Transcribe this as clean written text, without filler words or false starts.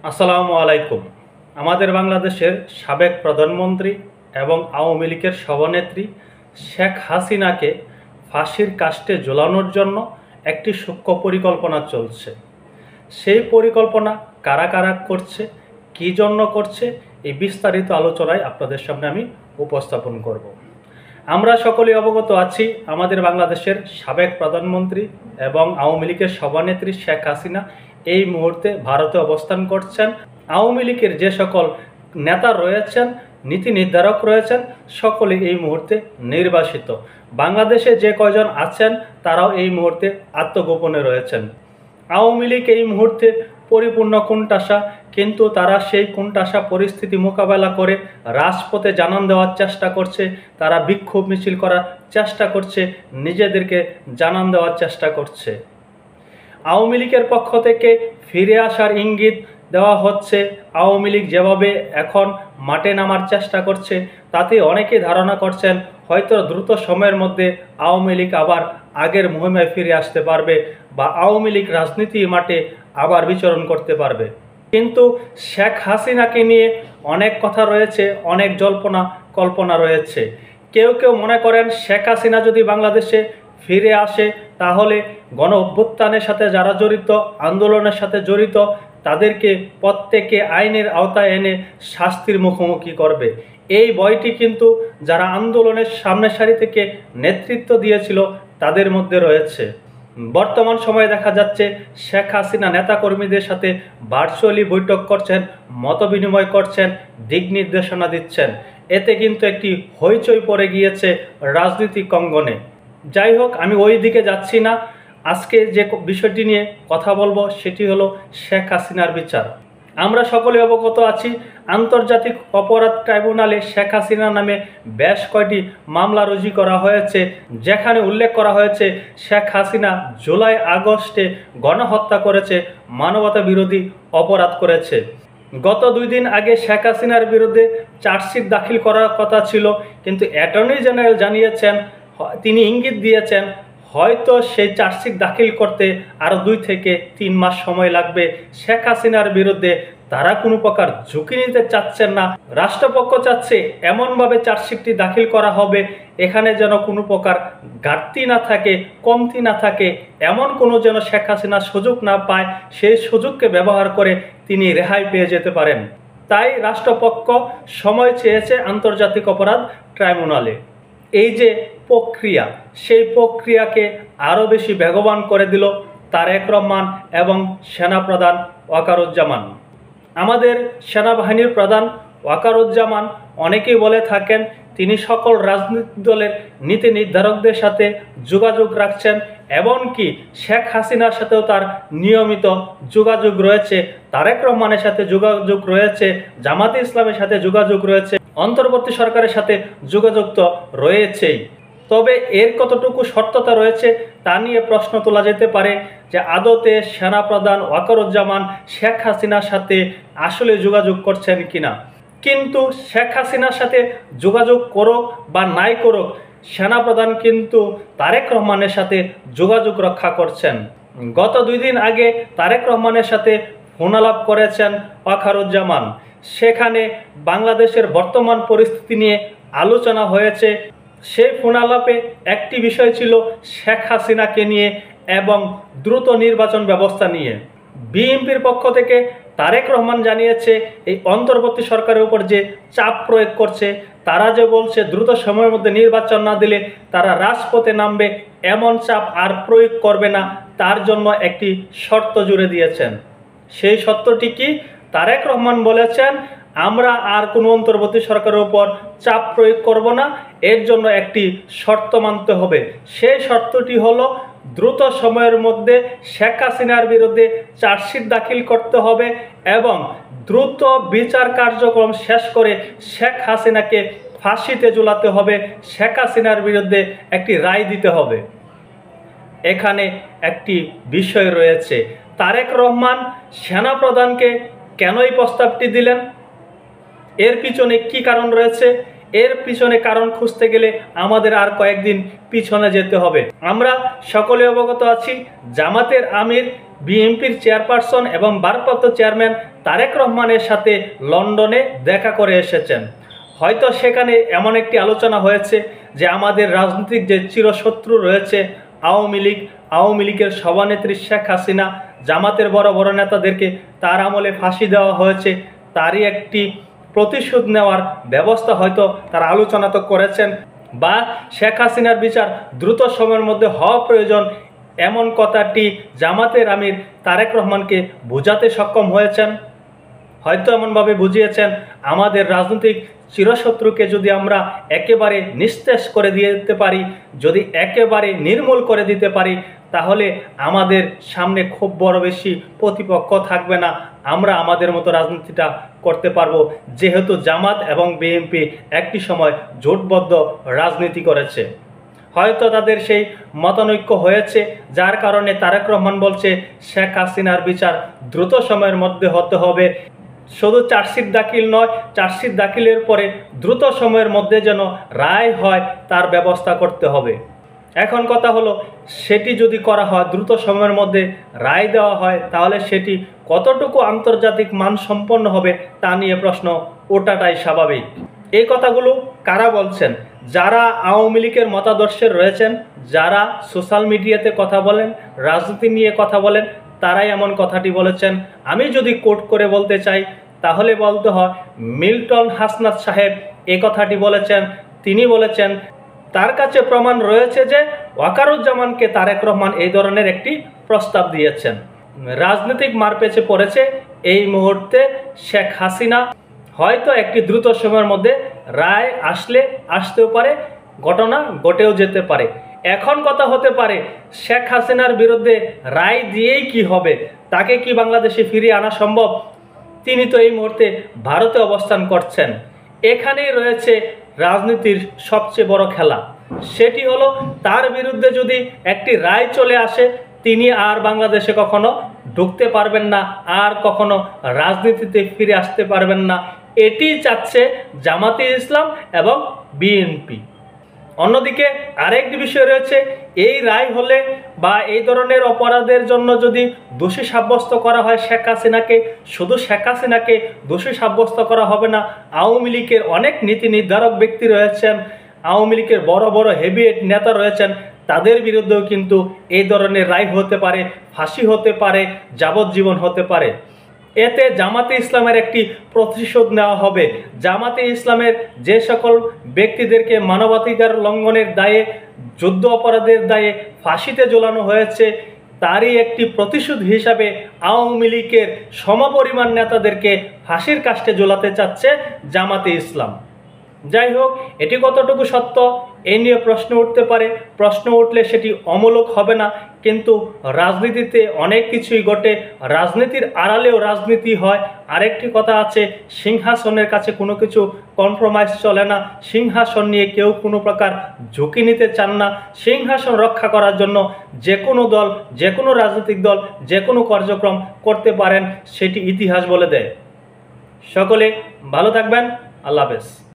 আসসালামু আলাইকুম। আমাদের বাংলাদেশের সাবেক প্রধানমন্ত্রী এবং আওয়ামী লীগের সভানেত্রী শেখ হাসিনাকে ফাঁসির কাস্টে ঝোলানোর জন্য একটি সূক্ষ্ম পরিকল্পনা চলছে। সেই পরিকল্পনা কারা কারা করছে, কী জন্য করছে, এই বিস্তারিত আলোচনায় আপনাদের সামনে আমি উপস্থাপন করব। আমরা সকলেই অবগত আছি, আমাদের বাংলাদেশের সাবেক প্রধানমন্ত্রী এবং আওয়ামী লীগের সভানেত্রী শেখ হাসিনা এই মুহূর্তে ভারতে অবস্থান করছেন। আওয়ামী লীগের যে সকল নেতা রয়েছেন, নীতি নির্ধারক রয়েছেন, সকলে এই মুহূর্তে নির্বাসিত। বাংলাদেশে যে কয়জন আছেন তারাও এই মুহূর্তে আত্মগোপনে রয়েছেন। আওয়ামী লীগ এই মুহূর্তে পরিপূর্ণ কোণঠাসা, কিন্তু তারা সেই কোণঠাসা পরিস্থিতি মোকাবেলা করে রাজপথে জানান দেওয়ার চেষ্টা করছে, তারা বিক্ষোভ মিছিল করার চেষ্টা করছে, নিজেদেরকে জানান দেওয়ার চেষ্টা করছে। আওয়ামী লীগের পক্ষ থেকে ফিরে আসার ইঙ্গিত দেওয়া হচ্ছে। আওয়ামী লীগ যেভাবে এখন মাঠে নামার চেষ্টা করছে, তাতে অনেকে ধারণা করছেন হয়তো দ্রুত সময়ের মধ্যে আওয়ামী লীগ আবার আগের মুহিমায় ফিরে আসতে পারবে বা আওয়ামী লীগ রাজনীতির মাঠে আবার বিচরণ করতে পারবে। কিন্তু শেখ হাসিনাকে নিয়ে অনেক কথা রয়েছে, অনেক জল্পনা কল্পনা রয়েছে। কেউ কেউ মনে করেন শেখ হাসিনা যদি বাংলাদেশে ফিরে আসে তাহলে গণ অভ্যুত্থানের সাথে যারা জড়িত, আন্দোলনের সাথে জড়িত, তাদেরকে প্রত্যেকে আইনের আওতায় এনে শাস্তির মুখোমুখি করবে। এই ভয়টি কিন্তু যারা আন্দোলনের সামনের সারি থেকে নেতৃত্ব দিয়েছিল তাদের মধ্যে রয়েছে। বর্তমান সময়ে দেখা যাচ্ছে শেখ হাসিনা নেতাকর্মীদের সাথে ভার্চুয়ালি বৈঠক করছেন, মতবিনিময় করছেন, দিক নির্দেশনা দিচ্ছেন। এতে কিন্তু একটি হইচই পড়ে গিয়েছে রাজনৈতিক অঙ্গনে। যাই হোক, আমি ওই দিকে যাচ্ছি না। আজকে যে বিষয়টি নিয়ে কথা বলবো সেটি হলো শেখ হাসিনার বিচার। আমরা সকলে অবগত আছি, আন্তর্জাতিক অপরাধ ট্রাইব্যুনালে শেখ হাসিনা নামে বেশ কয়টি মামলা রুজু করা হয়েছে, যেখানে উল্লেখ করা হয়েছে শেখ হাসিনা জুলাই আগস্টে গণহত্যা করেছে, মানবতা বিরোধী অপরাধ করেছে। গত 2 দিন আগে শেখ হাসিনার বিরুদ্ধে চার্জশিট দাখিল করার কথা ছিল, কিন্তু অ্যাটর্নি জেনারেল জানিয়েছেন, তিনি ইঙ্গিত দিয়েছেন হয়তো সেই চার্জশিট দাখিল করতে আরও 2 থেকে 3 মাস সময় লাগবে। শেখ হাসিনার বিরুদ্ধে তারা কোনো প্রকার ঝুঁকি নিতে চাচ্ছেন না। রাষ্ট্রপক্ষ চাচ্ছে এমনভাবে চার্জশিটটি দাখিল করা হবে এখানে যেন কোনো প্রকার ঘাটতি না থাকে, কমতি না থাকে, এমন কোনো যেন শেখ হাসিনা সুযোগ না পায়, সেই সুযোগকে ব্যবহার করে তিনি রেহাই পেয়ে যেতে পারেন। তাই রাষ্ট্রপক্ষ সময় চেয়েছে আন্তর্জাতিক অপরাধ ট্রাইব্যুনালে। এই যে প্রক্রিয়া, সেই প্রক্রিয়াকে আরও বেশি বেগবান করে দিল তারেক রহমান এবং সেনাপ্রধান ওয়াকারুজ্জামান। আমাদের সেনাবাহিনীর প্রধান ওয়াকারুজ্জামান অনেকেই বলে থাকেন তিনি সকল রাজনৈতিক দলের নীতি নির্ধারকদের সাথে যোগাযোগ রাখছেন, এমনকি শেখ হাসিনার সাথেও তার নিয়মিত যোগাযোগ রয়েছে, তারেক রহমানের সাথে যোগাযোগ রয়েছে, জামাতে ইসলামের সাথে যোগাযোগ রয়েছে, অন্তর্বর্তী সরকারের সাথে যোগাযোগ তো রয়েছেই। তবে এর কতটুকু সত্যতা রয়েছে তা নিয়ে প্রশ্ন তোলা যেতে পারে যে আদতে সেনাপ্রধান ওয়াকারুজ্জামান শেখ হাসিনার সাথে আসলে যোগাযোগ করছেন কিনা। কিন্তু শেখ হাসিনার সাথে যোগাযোগ করুক বা নাই করুক, সেনাপ্রধান কিন্তু তারেক রহমানের সাথে যোগাযোগ রক্ষা করছেন। গত 2 দিন আগে তারেক রহমানের সাথে ফোনালাপ করেছেন ওয়াকারুজ্জামান। সেখানে বাংলাদেশের বর্তমান পরিস্থিতি নিয়ে আলোচনা হয়েছে। সেই ফোনালাপে একটি বিষয় ছিল শেখ হাসিনাকে নিয়ে এবং দ্রুত নির্বাচন ব্যবস্থা নিয়ে। বিএনপির পক্ষ থেকে তারেক রহমান জানিয়েছে এই অন্তর্বর্তী সরকারের উপর যে চাপ প্রয়োগ করছে, তারা যে বলছে দ্রুত সময়ের মধ্যে নির্বাচন না দিলে তারা রাজপথে নামবে, এমন চাপ আর প্রয়োগ করবে না, তার জন্য একটি শর্ত জুড়ে দিয়েছেন। সেই শর্তটি কি? তারেক রহমান বলেছেন আমরা আর কোনো অন্তর্বর্তী সরকারের উপর চাপ প্রয়োগ করব না, এর জন্য একটি শর্ত মানতে হবে। সেই শর্তটি হলো দ্রুত সময়ের মধ্যে শেখ হাসিনার বিরুদ্ধে চার্জশিট দাখিল করতে হবে এবং দ্রুত বিচার কার্যক্রম শেষ করে শেখ হাসিনাকে ফাঁসিতে ঝুলাতে হবে, শেখ হাসিনার বিরুদ্ধে একটি রায় দিতে হবে। এখানে একটি বিষয় রয়েছে, তারেক রহমান সেনাপ্রধানকে কেন এই প্রস্তাবটি দিলেন, এর পিছনে কি কারণ রয়েছে? এর পিছনে কারণ খুঁজতে গেলে আমাদের আর কয়েকদিন পিছনে যেতে হবে। আমরা সকলে অবগত আছি জামাতের আমির বিএনপির চেয়ারপারসন এবং ভারপ্রাপ্ত চেয়ারম্যান তারেক রহমানের সাথে লন্ডনে দেখা করে এসেছেন। হয়তো সেখানে এমন একটি আলোচনা হয়েছে যে আমাদের রাজনৈতিক যে চিরশত্রু রয়েছে আওয়ামী লীগের সভানেত্রী শেখ হাসিনা, জামাতের বড় বড় নেতাদেরকে তার আমলে ফাঁসি দেওয়া হয়েছে, তারই একটি প্রতিশোধ নেওয়ার ব্যবস্থা হয়তো তারা আলোচনা তো করেছেন, বা শেখ হাসিনার বিচার দ্রুত সময়ের মধ্যে হওয়া প্রয়োজন, এমন কথাটি জামাতের আমির তারেক রহমানকে বোঝাতে সক্ষম হয়েছেন। হয়তো এমনভাবে বুঝিয়েছেন, আমাদের রাজনৈতিক চিরশত্রুকে যদি আমরা একেবারে নিস্তেজ করে দিতে পারি, যদি একেবারে নির্মূল করে দিতে পারি, তাহলে আমাদের সামনে খুব বড় বেশি প্রতিপক্ষ থাকবে না, আমরা আমাদের মতো রাজনীতিটা করতে পারবো। যেহেতু জামাত এবং বিএনপি একটি সময় জোটবদ্ধ রাজনীতি করেছে, হয়তো তাদের সেই মতানৈক্য হয়েছে, যার কারণে তারেক রহমান বলছে শেখ হাসিনার বিচার দ্রুত সময়ের মধ্যে হতে হবে। শুধু চার্জশিট দাখিল নয়, চার্জশিট দাখিলের পরে দ্রুত সময়ের মধ্যে যেন রায় হয় তার ব্যবস্থা করতে হবে। এখন কথা হলো, সেটি যদি করা হয়, দ্রুত সময়ের মধ্যে রায় দেওয়া হয়, তাহলে সেটি কতটুকু আন্তর্জাতিক মানসম্পন্ন হবে তা নিয়ে প্রশ্ন ওঠাটাই স্বাভাবিক। এই কথাগুলো কারা বলছেন? যারা আওয়ামী লীগের মতাদর্শের রয়েছেন, যারা সোশ্যাল মিডিয়াতে কথা বলেন, রাজনীতি নিয়ে কথা বলেন, তারাই এমন কথাটি বলেছেন। আমি যদি কোট করে বলতে চাই তাহলে বলতে হয়, মিল্টন হাসনাত সাহেব এই কথাটি বলেছেন। তিনি বলেছেন তার কাছে প্রমাণ রয়েছে যে ওয়াকারুজ্জামানকে তারেক রহমান এই ধরনের একটি প্রস্তাব দিয়েছেন। রাজনৈতিক মারপ্যাচে পড়েছে এই মুহূর্তে শেখ হাসিনা। হয়তো একটি দ্রুত সময়ের মধ্যে রায় আসতেও পারে, ঘটনা ঘটেও যেতে পারে। এখন কথা হতে পারে, শেখ হাসিনার বিরুদ্ধে রায় দিয়েই কি হবে? তাকে কি বাংলাদেশে ফিরিয়ে আনা সম্ভব? তিনি তো এই মুহূর্তে ভারতে অবস্থান করছেন। এখানেই রয়েছে রাজনীতির সবচেয়ে বড় খেলা। সেটি হলো, তার বিরুদ্ধে যদি একটি রায় চলে আসে, তিনি আর বাংলাদেশে কখনো ঢুকতে পারবেন না, আর কখনো রাজনীতিতে ফিরে আসতে পারবেন না। এটি চাচ্ছে জামাতে ইসলাম এবং বিএনপি। অন্যদিকে আরেকটি বিষয় রয়েছে, এই রায় হলে বা এই ধরনের অপরাধের জন্য যদি দোষী সাব্যস্ত করা হয় শেখ হাসিনাকে, শুধু শেখ হাসিনাকে দোষী সাব্যস্ত করা হবে না, আওয়ামী লীগের অনেক নীতি নির্ধারক ব্যক্তি রয়েছেন, আওয়ামী লীগের বড় বড় হেভিওয়েট নেতা রয়েছেন, তাদের বিরুদ্ধেও কিন্তু এই ধরনের রায় হতে পারে, ফাঁসি হতে পারে, যাবজ্জীবন হতে পারে। এতে জামাতে ইসলামের একটি প্রতিশোধ নেওয়া হবে। জামাতে ইসলামের যে সকল ব্যক্তিদেরকে মানবাধিকার লঙ্ঘনের দায়ে, যুদ্ধ অপরাধের দায়ে ফাঁসিতে ঝোলানো হয়েছে, তারই একটি প্রতিশোধ হিসাবে আওয়ামী লীগের সমপরিমাণ নেতাদেরকে ফাঁসির কাস্টে ঝোলাতে চাচ্ছে জামাতে ইসলাম। যাই হোক, এটি কতটুকু সত্য এ নিয়ে প্রশ্ন উঠতে পারে। প্রশ্ন উঠলে সেটি অমূলক হবে না, কিন্তু রাজনীতিতে অনেক কিছুই ঘটে, রাজনীতির আড়ালেও রাজনীতি হয়। আরেকটি কথা আছে, সিংহাসনের কাছে কোনো কিছু কম্প্রোমাইজ চলে না। সিংহাসন নিয়ে কেউ কোনো প্রকার ঝুঁকি নিতে চান না। সিংহাসন রক্ষা করার জন্য যে কোনো দল, যে কোনো রাজনৈতিক দল যে কোনো কার্যক্রম করতে পারেন, সেটি ইতিহাস বলে দেয়। সকলে ভালো থাকবেন। আল্লাহ হাফেজ।